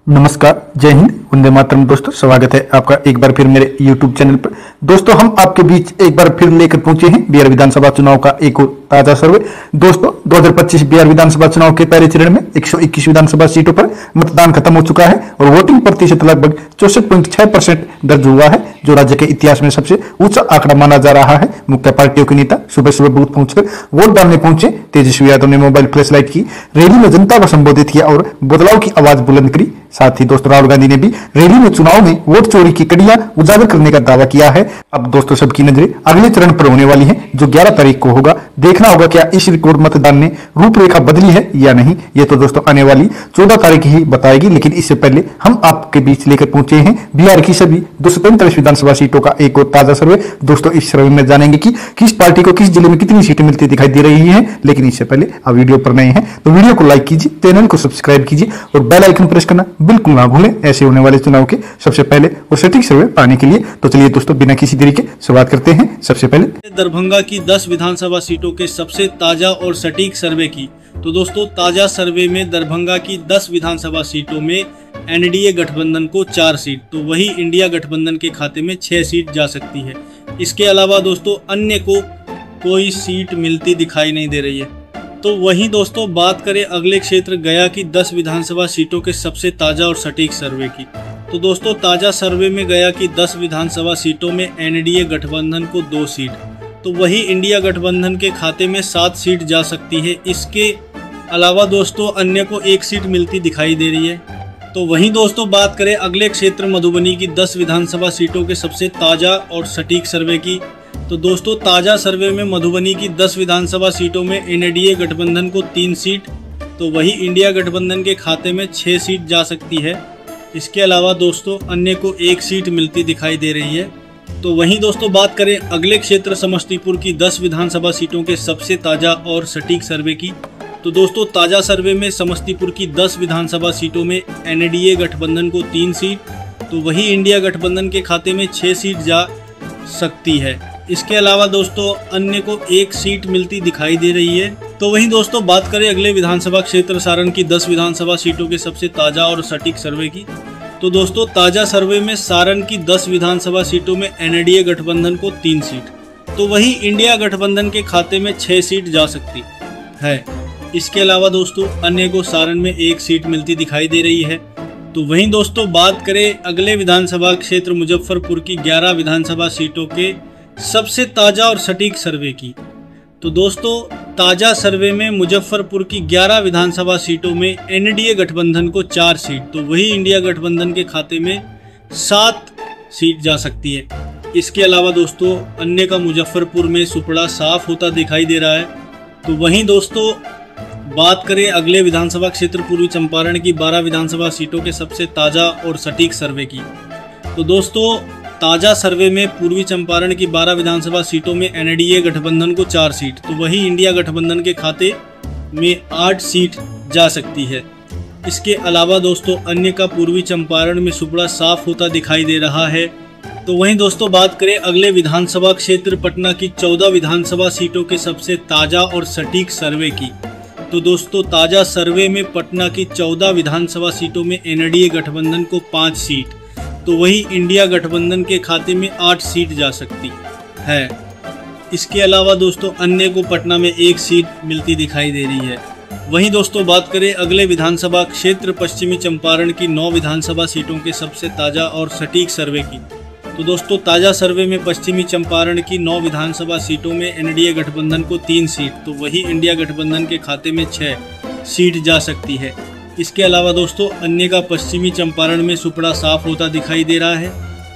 नमस्कार, जय हिंद, वंदे मातरम। दोस्तों, स्वागत है आपका एक बार फिर मेरे YouTube चैनल पर। दोस्तों, हम आपके बीच एक बार फिर लेकर पहुंचे हैं बिहार विधानसभा चुनाव का एक और ताजा सर्वे। दोस्तों, 2025 बिहार विधानसभा चुनाव के पहले चरण में 121 विधानसभा सीटों पर मतदान खत्म हो चुका है और वोटिंग प्रतिशत लगभग 64.6% दर्ज हुआ है, जो राज्य के इतिहास में सबसे ऊंचा आंकड़ा माना जा रहा है। मुख्य पार्टियों के नेता सुबह सुबह बूथ पहुंचकर वोट डालने पहुंचे। तेजस्वी यादव ने मोबाइल फ्लैश लाइट की रैली में जनता को संबोधित किया और बदलाव की आवाज बुलंद करी। साथ ही दोस्तों, राहुल गांधी ने भी रैली में चुनाव में वोट चोरी की कड़ियां उजागर करने का दावा किया है। अब दोस्तों, सबकी नजरें अगले चरण पर होने वाली हैं, जो 11 तारीख को होगा। देखना होगा क्या इस रिकॉर्ड मतदान ने रूपरेखा बदली है या नहीं। ये तो दोस्तों आने वाली 14 तारीख ही बताएगी, लेकिन इससे पहले हम आपके बीच लेकर पहुंचे हैं बिहार की सभी 243 विधानसभा सीटों का एक और ताजा सर्वे। दोस्तों, इस सर्वे में जानेंगे कि किस पार्टी को किस जिले में कितनी सीटें मिलती दिखाई दे रही हैं। लेकिन इससे पहले आप वीडियो पर नए हैं तो वीडियो को लाइक कीजिए, चैनल को सब्सक्राइब कीजिए और बेल आइकन प्रेस करना बिल्कुल ना भूलें, ऐसे होने वाले चुनाव के सबसे पहले और सटीक सर्वे पाने के लिए। तो चलिए दोस्तों, बिना किसी देरी के शुरुआत करते हैं। सबसे पहले दरभंगा की 10 विधानसभा सीटों के सबसे ताजा और सटीक सर्वे की। तो दोस्तों, ताजा सर्वे में दरभंगा की 10 विधानसभा सीटों में एनडीए गठबंधन को 4 सीट, तो वही इंडिया गठबंधन के खाते में 6 सीट जा सकती है। इसके अलावा दोस्तों, अन्य को कोई सीट मिलती दिखाई नहीं दे रही है। तो वहीं दोस्तों, बात करें अगले क्षेत्र गया की 10 विधानसभा सीटों के सबसे ताजा और सटीक सर्वे की। तो दोस्तों, ताजा सर्वे में गया की 10 विधानसभा सीटों में एनडीए गठबंधन को 2 सीट, तो वही इंडिया गठबंधन के खाते में 7 सीट जा सकती है। इसके अलावा दोस्तों, अन्य को 1 सीट मिलती दिखाई दे रही है। तो वहीं दोस्तों, बात करें अगले क्षेत्र मधुबनी की 10 विधानसभा सीटों के सबसे ताजा और सटीक सर्वे की। तो दोस्तों, ताजा सर्वे में मधुबनी की 10 विधानसभा सीटों में एनडीए गठबंधन को 3 सीट, तो वही इंडिया गठबंधन के खाते में 6 सीट जा सकती है। इसके अलावा दोस्तों, अन्य को 1 सीट मिलती दिखाई दे रही है। तो वहीं दोस्तों, बात करें अगले क्षेत्र समस्तीपुर की 10 विधानसभा सीटों के सबसे ताजा और सटीक सर्वे की। तो दोस्तों, ताजा सर्वे में समस्तीपुर की 10 विधानसभा सीटों में एनडीए गठबंधन को 3 सीट, तो वही इंडिया गठबंधन के खाते में 6 सीट जा सकती है। इसके अलावा दोस्तों, अन्य को 1 सीट मिलती दिखाई दे रही है। तो वहीं दोस्तों, बात करें अगले विधानसभा क्षेत्र सारण की 10 विधानसभा सीटों के सबसे ताजा और सटीक सर्वे की। तो दोस्तों, ताजा सर्वे में सारण की 10 विधानसभा सीटों में एनडीए गठबंधन को 3 सीट, तो वही इंडिया गठबंधन के खाते में 6 सीट जा सकती है। इसके अलावा दोस्तों, अन्य को सारण में 1 सीट मिलती दिखाई दे रही है। तो वहीं दोस्तों, बात करें अगले विधानसभा क्षेत्र मुजफ्फरपुर की 11 विधानसभा सीटों के सबसे ताजा और सटीक सर्वे की। तो दोस्तों, ताजा सर्वे में मुजफ्फरपुर की 11 विधानसभा सीटों में एनडीए गठबंधन को 4 सीट, तो वही इंडिया गठबंधन के खाते में 7 सीट जा सकती है। इसके अलावा दोस्तों, अन्य का मुजफ्फरपुर में सुपड़ा साफ होता दिखाई दे रहा है। तो वहीं दोस्तों, बात करें अगले विधानसभा क्षेत्र पूर्वी चंपारण की 12 विधानसभा सीटों के सबसे ताजा और सटीक सर्वे की। तो दोस्तों, ताजा सर्वे में पूर्वी चंपारण की 12 विधानसभा सीटों में एनडीए गठबंधन को 4 सीट, तो वही इंडिया गठबंधन के खाते में 8 सीट जा सकती है। इसके अलावा दोस्तों, अन्य का पूर्वी चंपारण में सुपड़ा साफ होता दिखाई दे रहा है। तो वहीं दोस्तों, बात करें अगले विधानसभा क्षेत्र पटना की 14 विधानसभा सीटों के सबसे ताजा और सटीक सर्वे की। तो दोस्तों, ताजा सर्वे में पटना की 14 विधानसभा सीटों में एनडीए गठबंधन को 5 सीट, तो वही इंडिया गठबंधन के खाते में 8 सीट जा सकती है। इसके अलावा दोस्तों, अन्य को पटना में 1 सीट मिलती दिखाई दे रही है। वहीं दोस्तों, बात करें अगले विधानसभा क्षेत्र पश्चिमी चंपारण की 9 विधानसभा सीटों के सबसे ताजा और सटीक सर्वे की। तो दोस्तों, ताजा सर्वे में पश्चिमी चंपारण की 9 विधानसभा सीटों में एनडीए गठबंधन को 3 सीट, तो वही इंडिया गठबंधन के खाते में 6 सीट जा सकती है। इसके अलावा दोस्तों, अन्य का पश्चिमी चंपारण में सुपड़ा साफ होता दिखाई दे रहा है।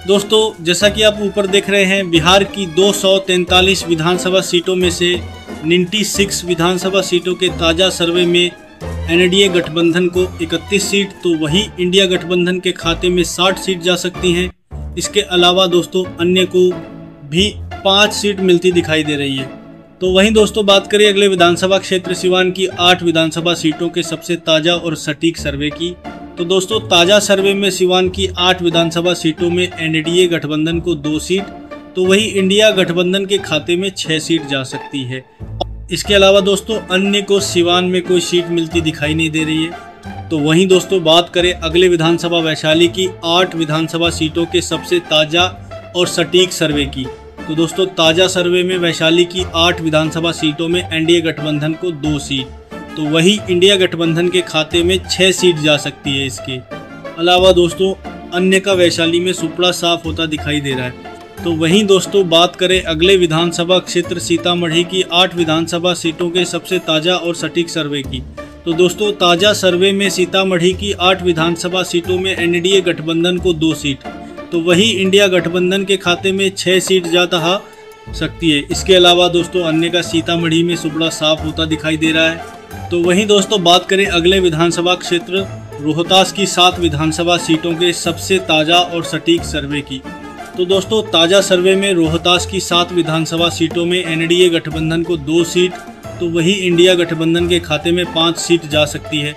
दोस्तों, जैसा कि आप ऊपर देख रहे हैं, बिहार की 243 विधानसभा सीटों में से 96 विधानसभा सीटों के ताजा सर्वे में एनडीए गठबंधन को 31 सीट, तो वही इंडिया गठबंधन के खाते में 60 सीट जा सकती हैं। इसके अलावा दोस्तों, अन्य को भी 5 सीट मिलती दिखाई दे रही है। तो वहीं दोस्तों, बात करें अगले विधानसभा क्षेत्र सिवान की 8 विधानसभा सीटों के सबसे ताजा और सटीक सर्वे की। तो दोस्तों, ताजा सर्वे में सिवान की 8 विधानसभा सीटों में एनडीए गठबंधन को 2 सीट, तो वही इंडिया गठबंधन के खाते में 6 सीट जा सकती है। इसके अलावा दोस्तों, अन्य को सिवान में कोई सीट मिलती दिखाई नहीं दे रही है। तो वहीं दोस्तों बात करें अगले विधानसभा वैशाली की 8 विधानसभा सीटों के सबसे ताज़ा और सटीक सर्वे की, तो दोस्तों ताज़ा सर्वे में वैशाली की 8 विधानसभा सीटों में एनडीए गठबंधन को 2 सीट, तो वही इंडिया गठबंधन के खाते में 6 सीट जा सकती है। इसके अलावा दोस्तों अन्य का वैशाली में सुपड़ा साफ होता दिखाई दे रहा है। तो वहीं दोस्तों बात करें अगले विधानसभा क्षेत्र सीतामढ़ी की 8 विधानसभा सीटों के सबसे ताज़ा और सटीक सर्वे की, तो दोस्तों ताज़ा सर्वे में सीतामढ़ी की 8 विधानसभा सीटों में एनडीए गठबंधन को 2 सीट, तो वही इंडिया गठबंधन के खाते में 6 सीट जा सकती है। इसके अलावा दोस्तों अन्य का सीतामढ़ी में सुपड़ा साफ होता दिखाई दे रहा है। तो वहीं दोस्तों बात करें अगले विधानसभा क्षेत्र रोहतास की 7 विधानसभा सीटों के सबसे ताज़ा और सटीक सर्वे की, तो दोस्तों ताज़ा सर्वे में रोहतास की 7 विधानसभा सीटों में एनडीए गठबंधन को 2 सीट, तो वही इंडिया गठबंधन के खाते में 5 सीट जा सकती है।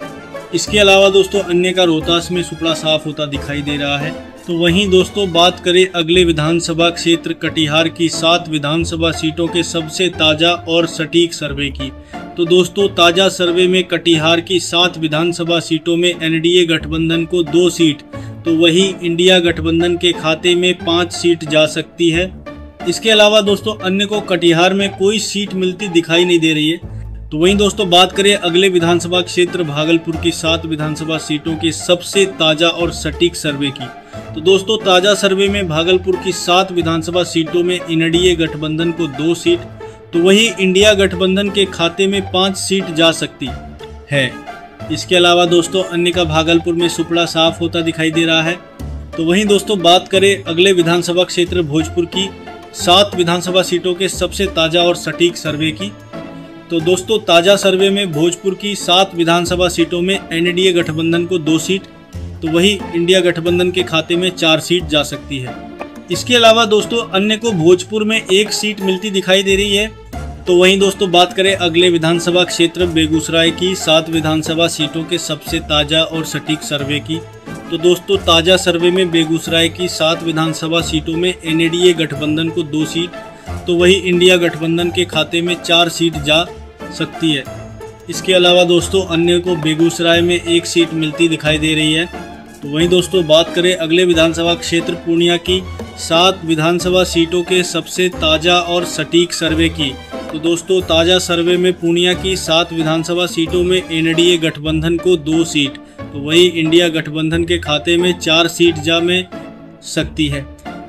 इसके अलावा दोस्तों अन्य का रोहतास में सुपड़ा साफ होता दिखाई दे रहा है। तो वहीं दोस्तों बात करें अगले विधानसभा क्षेत्र कटिहार की 7 विधानसभा सीटों के सबसे ताज़ा और सटीक सर्वे की, तो दोस्तों ताज़ा सर्वे में कटिहार की 7 विधानसभा सीटों में एनडीए गठबंधन को 2 सीट, तो वही इंडिया गठबंधन के खाते में 5 सीट जा सकती है। इसके अलावा दोस्तों अन्य को कटिहार में कोई सीट मिलती दिखाई नहीं दे रही है। तो वहीं दोस्तों बात करें अगले विधानसभा क्षेत्र भागलपुर की 7 विधानसभा सीटों के सबसे ताज़ा और सटीक सर्वे की, तो दोस्तों ताज़ा सर्वे में भागलपुर की 7 विधानसभा सीटों में एनडीए गठबंधन को 2 सीट, तो वही इंडिया गठबंधन के खाते में 5 सीट जा सकती है। इसके अलावा दोस्तों अन्य का भागलपुर में सुपड़ा साफ होता दिखाई दे रहा है। तो वहीं दोस्तों बात करें अगले विधानसभा क्षेत्र भोजपुर की 7 विधानसभा सीटों के सबसे ताज़ा और सटीक सर्वे की, तो दोस्तों ताज़ा सर्वे में भोजपुर की 7 विधानसभा सीटों में एनडीए गठबंधन को 2 सीट, तो वही इंडिया गठबंधन के खाते में 4 सीट जा सकती है। इसके अलावा दोस्तों अन्य को भोजपुर में 1 सीट मिलती दिखाई दे रही है। तो वहीं दोस्तों बात करें अगले विधानसभा क्षेत्र बेगूसराय की 7 विधानसभा सीटों के सबसे ताज़ा और सटीक सर्वे की, तो दोस्तों ताज़ा सर्वे में बेगूसराय की 7 विधानसभा सीटों में एनडीए गठबंधन को 2 सीट, तो वही इंडिया गठबंधन के खाते में 4 सीट जा सकती है। इसके अलावा दोस्तों अन्य को बेगूसराय में 1 सीट मिलती दिखाई दे रही है। तो वहीं दोस्तों बात करें अगले विधानसभा क्षेत्र पूर्णिया की 7 विधानसभा सीटों के सबसे ताज़ा और सटीक सर्वे की, तो दोस्तों ताज़ा सर्वे में पूर्णिया की 7 विधानसभा सीटों में एनडीए गठबंधन को 2 सीट, तो वही इंडिया गठबंधन के खाते में 4 सीट जा में सकती है।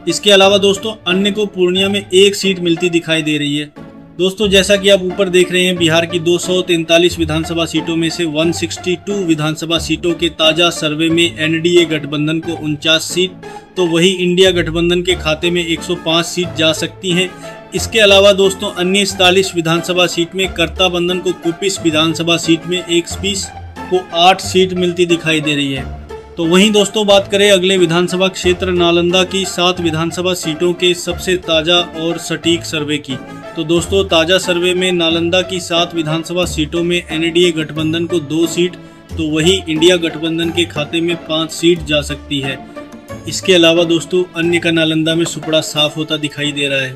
इसके अलावा दोस्तों अन्य को पूर्णिया में 1 सीट मिलती दिखाई दे रही है। दोस्तों जैसा कि आप ऊपर देख रहे हैं बिहार की 243 विधानसभा सीटों में से 162 विधानसभा सीटों के ताज़ा सर्वे में एनडीए गठबंधन को 49 सीट, तो वही इंडिया गठबंधन के खाते में 105 सीट जा सकती हैं। इसके अलावा दोस्तों अन्य 47 विधानसभा सीट में कर्ता बंधन को 21 विधानसभा सीट में 120 को 8 सीट मिलती दिखाई दे रही है। तो वहीं दोस्तों बात करें अगले विधानसभा क्षेत्र नालंदा की 7 विधानसभा सीटों के सबसे ताज़ा और सटीक सर्वे की, तो दोस्तों ताज़ा सर्वे में नालंदा की 7 विधानसभा सीटों में एनडीए गठबंधन को 2 सीट, तो वही इंडिया गठबंधन के खाते में 5 सीट जा सकती है। इसके अलावा दोस्तों अन्य का नालंदा में सुपड़ा साफ होता दिखाई दे रहा है।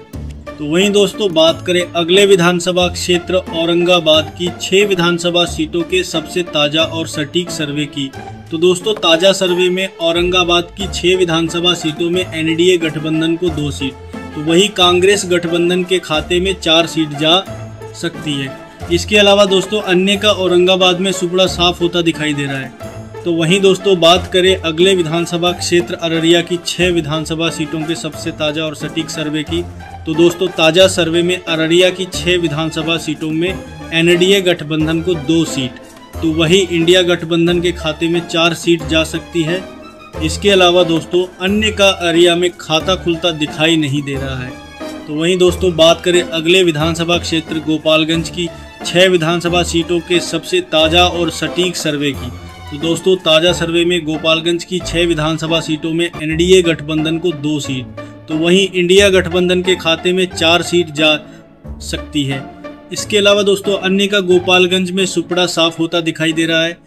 तो वहीं दोस्तों बात करें अगले विधानसभा क्षेत्र औरंगाबाद की 6 विधानसभा सीटों के सबसे ताज़ा और सटीक सर्वे की, तो दोस्तों ताज़ा सर्वे में औरंगाबाद की 6 विधानसभा सीटों में एनडीए गठबंधन को 2 सीट, तो वही कांग्रेस गठबंधन के खाते में 4 सीट जा सकती है। इसके अलावा दोस्तों अन्य का औरंगाबाद में सुपड़ा साफ होता दिखाई दे रहा है। तो वहीं दोस्तों बात करें अगले विधानसभा क्षेत्र अररिया की 6 विधानसभा सीटों के सबसे ताज़ा और सटीक सर्वे की, तो दोस्तों ताज़ा सर्वे में अररिया की 6 विधानसभा सीटों में एनडीए गठबंधन को 2 सीट, तो वही इंडिया गठबंधन के खाते में 4 सीट जा सकती है। इसके अलावा दोस्तों अन्य का अररिया में खाता खुलता दिखाई नहीं दे रहा है। तो वहीं दोस्तों बात करें अगले विधानसभा क्षेत्र गोपालगंज की 6 विधानसभा सीटों के सबसे ताज़ा और सटीक सर्वे की, तो दोस्तों ताज़ा सर्वे में गोपालगंज की 6 विधानसभा सीटों में एनडीए गठबंधन को 2 सीट, तो वहीं इंडिया गठबंधन के खाते में 4 सीट जा सकती है। इसके अलावा दोस्तों अन्य का गोपालगंज में सुपड़ा साफ होता दिखाई दे रहा है।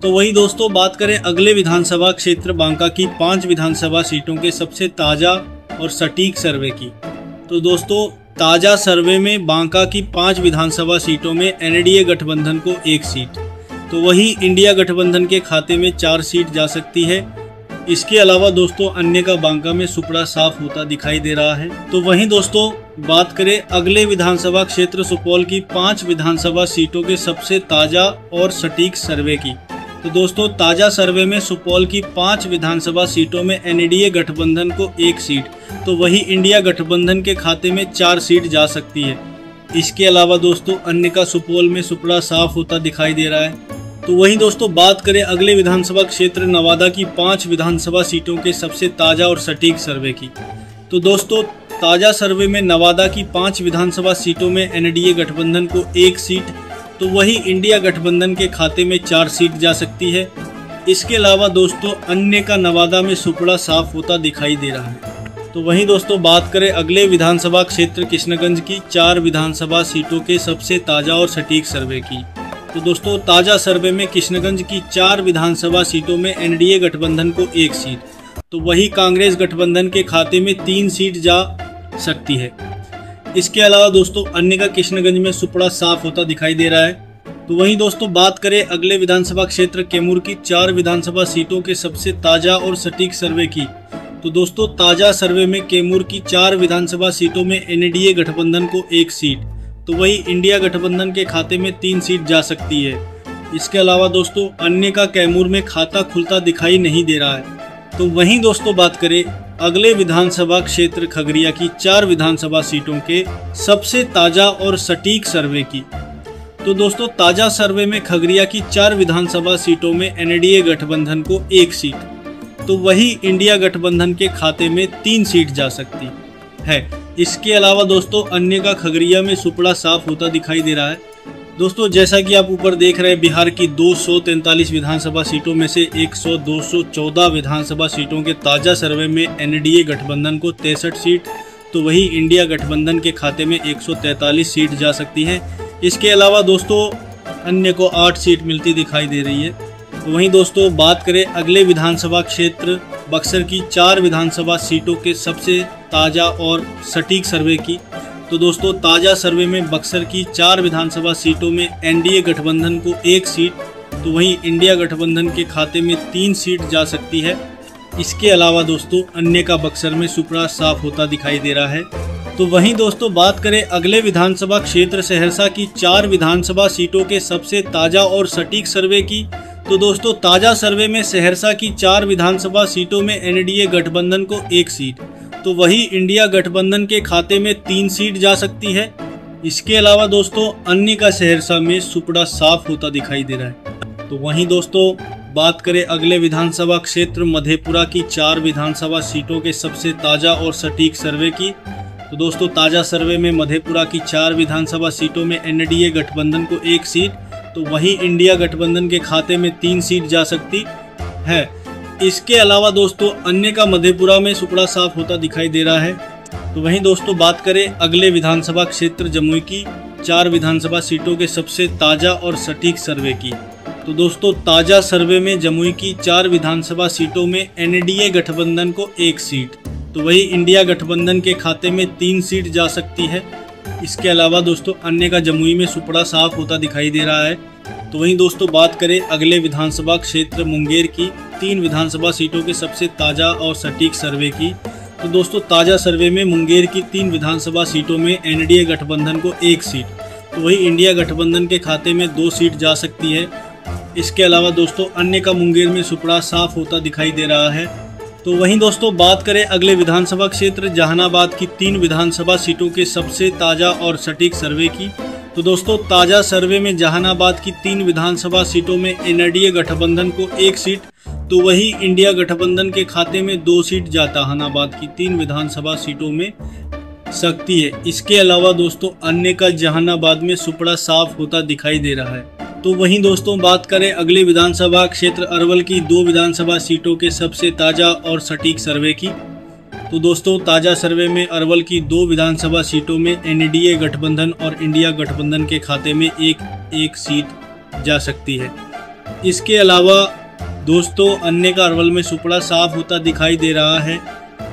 तो वहीं दोस्तों बात करें अगले विधानसभा क्षेत्र बांका की 5 विधानसभा सीटों के सबसे ताज़ा और सटीक सर्वे की, तो दोस्तों ताज़ा सर्वे में बांका की 5 विधानसभा सीटों में एनडीए गठबंधन को 1 सीट, तो वही इंडिया गठबंधन के खाते में 4 सीट जा सकती है। इसके अलावा दोस्तों अन्य का बांका में सुपड़ा साफ होता दिखाई दे रहा है। तो वहीं दोस्तों बात करें अगले विधानसभा क्षेत्र सुपौल की 5 विधानसभा सीटों के सबसे ताजा और सटीक सर्वे की। तो दोस्तों ताजा सर्वे में सुपौल की 5 विधानसभा सीटों में एनडीए गठबंधन को 1 सीट, तो वही इंडिया गठबंधन के खाते में 4 सीट जा सकती है। इसके अलावा दोस्तों अन्य का सुपौल में सुपड़ा साफ होता दिखाई दे रहा है। तो वहीं दोस्तों बात करें अगले विधानसभा क्षेत्र नवादा की 5 विधानसभा सीटों के सबसे ताजा और सटीक सर्वे की। तो दोस्तों ताजा सर्वे में नवादा की 5 विधानसभा सीटों में एनडीए गठबंधन को 1 सीट, तो वही इंडिया गठबंधन के खाते में 4 सीट जा सकती है। इसके अलावा दोस्तों अन्य का नवादा में सुपड़ा साफ होता दिखाई दे रहा है। तो वहीं दोस्तों बात करें अगले विधानसभा क्षेत्र किशनगंज की 4 विधानसभा सीटों के सबसे ताजा और सटीक सर्वे की। तो दोस्तों ताजा सर्वे में किशनगंज की 4 विधानसभा सीटों में एनडीए गठबंधन को 1 सीट, तो वही कांग्रेस गठबंधन के खाते में 3 सीट जा सकती है। इसके अलावा दोस्तों अन्य का किशनगंज में सुपड़ा साफ होता दिखाई दे रहा है। तो वहीं दोस्तों बात करें अगले विधानसभा क्षेत्र कैमूर की 4 विधानसभा सीटों के सबसे ताजा और सटीक सर्वे की। तो दोस्तों ताजा सर्वे में कैमूर की 4 विधानसभा सीटों में एनडीए गठबंधन को 1 सीट, तो वही इंडिया गठबंधन के खाते में 3 सीट जा सकती है। इसके अलावा दोस्तों अन्य का कैमूर में खाता खुलता दिखाई नहीं दे रहा है। तो वहीं दोस्तों बात करें अगले विधानसभा क्षेत्र खगड़िया की 4 विधानसभा सीटों के सबसे ताजा और सटीक सर्वे की। तो दोस्तों ताजा सर्वे में खगड़िया की 4 विधानसभा सीटों में एनडीए गठबंधन को 1 सीट, तो वही इंडिया गठबंधन के खाते में 3 सीट जा सकती है। इसके अलावा दोस्तों अन्य का खगड़िया में सुपड़ा साफ होता दिखाई दे रहा है। दोस्तों जैसा कि आप ऊपर देख रहे हैं बिहार की 243 विधानसभा सीटों में से 214 विधानसभा सीटों के ताजा सर्वे में एनडीए गठबंधन को 63 सीट, तो वही इंडिया गठबंधन के खाते में 143 सीट जा सकती हैं। इसके अलावा दोस्तों अन्य को 8 सीट मिलती दिखाई दे रही है। तो वहीं दोस्तों बात करें अगले विधानसभा क्षेत्र बक्सर की 4 विधानसभा सीटों के सबसे ताजा और सटीक सर्वे की। तो दोस्तों ताजा सर्वे में बक्सर की 4 विधानसभा सीटों में एनडीए गठबंधन को 1 सीट, तो वहीं इंडिया गठबंधन के खाते में 3 सीट जा सकती है। इसके अलावा दोस्तों अन्य का बक्सर में सुपड़ा साफ होता दिखाई दे रहा है। तो वहीं दोस्तों बात करें अगले विधानसभा क्षेत्र सहरसा की 4 विधानसभा सीटों के सबसे ताजा और सटीक सर्वे की। तो दोस्तों ताजा सर्वे में सहरसा की 4 विधानसभा सीटों में एनडीए गठबंधन को 1 सीट, तो वही इंडिया गठबंधन के खाते में 3 सीट जा सकती है। इसके अलावा दोस्तों अन्य का सहरसा में सुपड़ा साफ होता दिखाई दे रहा है। तो वहीं दोस्तों बात करें अगले विधानसभा क्षेत्र मधेपुरा की 4 विधानसभा सीटों के सबसे ताजा और सटीक सर्वे की। तो दोस्तों ताजा सर्वे में मधेपुरा की 4 विधानसभा सीटों में एनडीए गठबंधन को 1 सीट, तो वही इंडिया गठबंधन के खाते में 3 सीट जा सकती है। इसके अलावा दोस्तों अन्य का मधेपुरा में सुपड़ा साफ होता दिखाई दे रहा है। तो वहीं दोस्तों बात करें अगले विधानसभा क्षेत्र जमुई की 4 विधानसभा सीटों के सबसे ताजा और सटीक सर्वे की। तो दोस्तों ताजा सर्वे में जमुई की 4 विधानसभा सीटों में एनडीए गठबंधन को 1 सीट, तो वही इंडिया गठबंधन के खाते में 3 सीट जा सकती है। इसके अलावा दोस्तों अन्य का जमुई में सुपड़ा साफ होता दिखाई दे रहा है। तो वहीं दोस्तों बात करें अगले विधानसभा क्षेत्र मुंगेर की 3 विधानसभा सीटों के सबसे ताजा और सटीक सर्वे की। तो दोस्तों ताजा सर्वे में मुंगेर की 3 विधानसभा सीटों में एनडीए गठबंधन को 1 सीट, तो वही इंडिया गठबंधन के खाते में 2 सीट जा सकती है। इसके अलावा दोस्तों अन्य का मुंगेर में सुपड़ा साफ होता दिखाई दे रहा है। तो वहीं दोस्तों बात करें अगले विधानसभा क्षेत्र जहानाबाद की 3 विधानसभा सीटों के सबसे ताजा और सटीक सर्वे की। तो दोस्तों ताजा सर्वे में जहानाबाद की 3 विधानसभा सीटों में एनडीए गठबंधन को 1 सीट, तो वही इंडिया गठबंधन के खाते में 2 सीट जहानाबाद की 3 विधानसभा सीटों में सकती है। इसके अलावा दोस्तों अन्य का जहानाबाद में सुपड़ा साफ होता दिखाई दे रहा है। तो वहीं दोस्तों बात करें अगले विधानसभा क्षेत्र अरवल की 2 विधानसभा सीटों के सबसे ताजा और सटीक सर्वे की। तो दोस्तों ताजा सर्वे में अरवल की 2 विधानसभा सीटों में एनडीए गठबंधन और इंडिया गठबंधन के खाते में एक सीट जा सकती है। इसके अलावा दोस्तों अन्य का अरवल में सुपड़ा साफ होता दिखाई दे रहा है।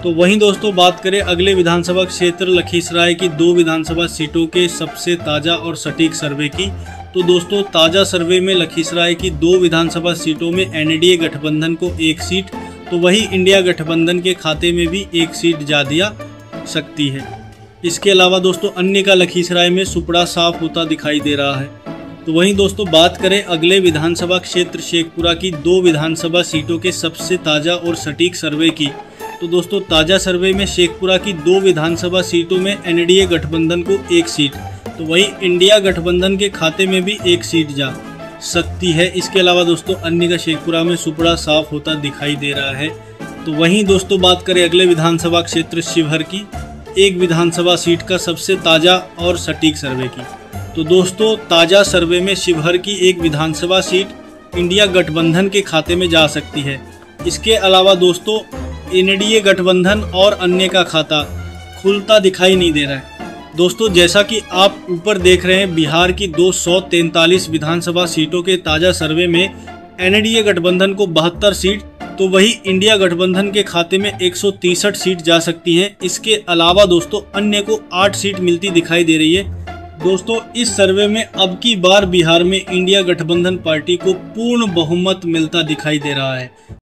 तो वहीं दोस्तों बात करें अगले विधानसभा क्षेत्र लखीसराय की 2 विधानसभा सीटों के सबसे ताजा और सटीक सर्वे की। तो दोस्तों ताज़ा सर्वे में लखीसराय की 2 विधानसभा सीटों में एनडीए गठबंधन को 1 सीट, तो वही इंडिया गठबंधन के खाते में भी 1 सीट जा दिया सकती है। इसके अलावा दोस्तों अन्य का लखीसराय में सुपड़ा साफ होता दिखाई दे रहा है। तो वहीं दोस्तों बात करें अगले विधानसभा क्षेत्र शेखपुरा की 2 विधानसभा सीटों के सबसे ताज़ा और सटीक सर्वे की, तो दोस्तों ताज़ा सर्वे में शेखपुरा की 2 विधानसभा सीटों में एनडीए गठबंधन को 1 सीट, तो वही इंडिया गठबंधन के खाते में भी 1 सीट जा सकती है। इसके अलावा दोस्तों अन्य का शेखपुरा में सुपड़ा साफ होता दिखाई दे रहा है। तो वहीं दोस्तों बात करें अगले विधानसभा क्षेत्र शिवहर की 1 विधानसभा सीट का सबसे ताज़ा और सटीक सर्वे की, तो दोस्तों ताज़ा सर्वे में शिवहर की 1 विधानसभा सीट इंडिया गठबंधन के खाते में जा सकती है। इसके अलावा दोस्तों एनडीए गठबंधन और अन्य का खाता खुलता दिखाई नहीं दे रहा है। दोस्तों जैसा कि आप ऊपर देख रहे हैं, बिहार की 243 विधानसभा सीटों के ताज़ा सर्वे में एनडीए गठबंधन को 72 सीट, तो वही इंडिया गठबंधन के खाते में 163 सीट जा सकती हैं। इसके अलावा दोस्तों अन्य को 8 सीट मिलती दिखाई दे रही है। दोस्तों इस सर्वे में अब की बार बिहार में इंडिया गठबंधन पार्टी को पूर्ण बहुमत मिलता दिखाई दे रहा है।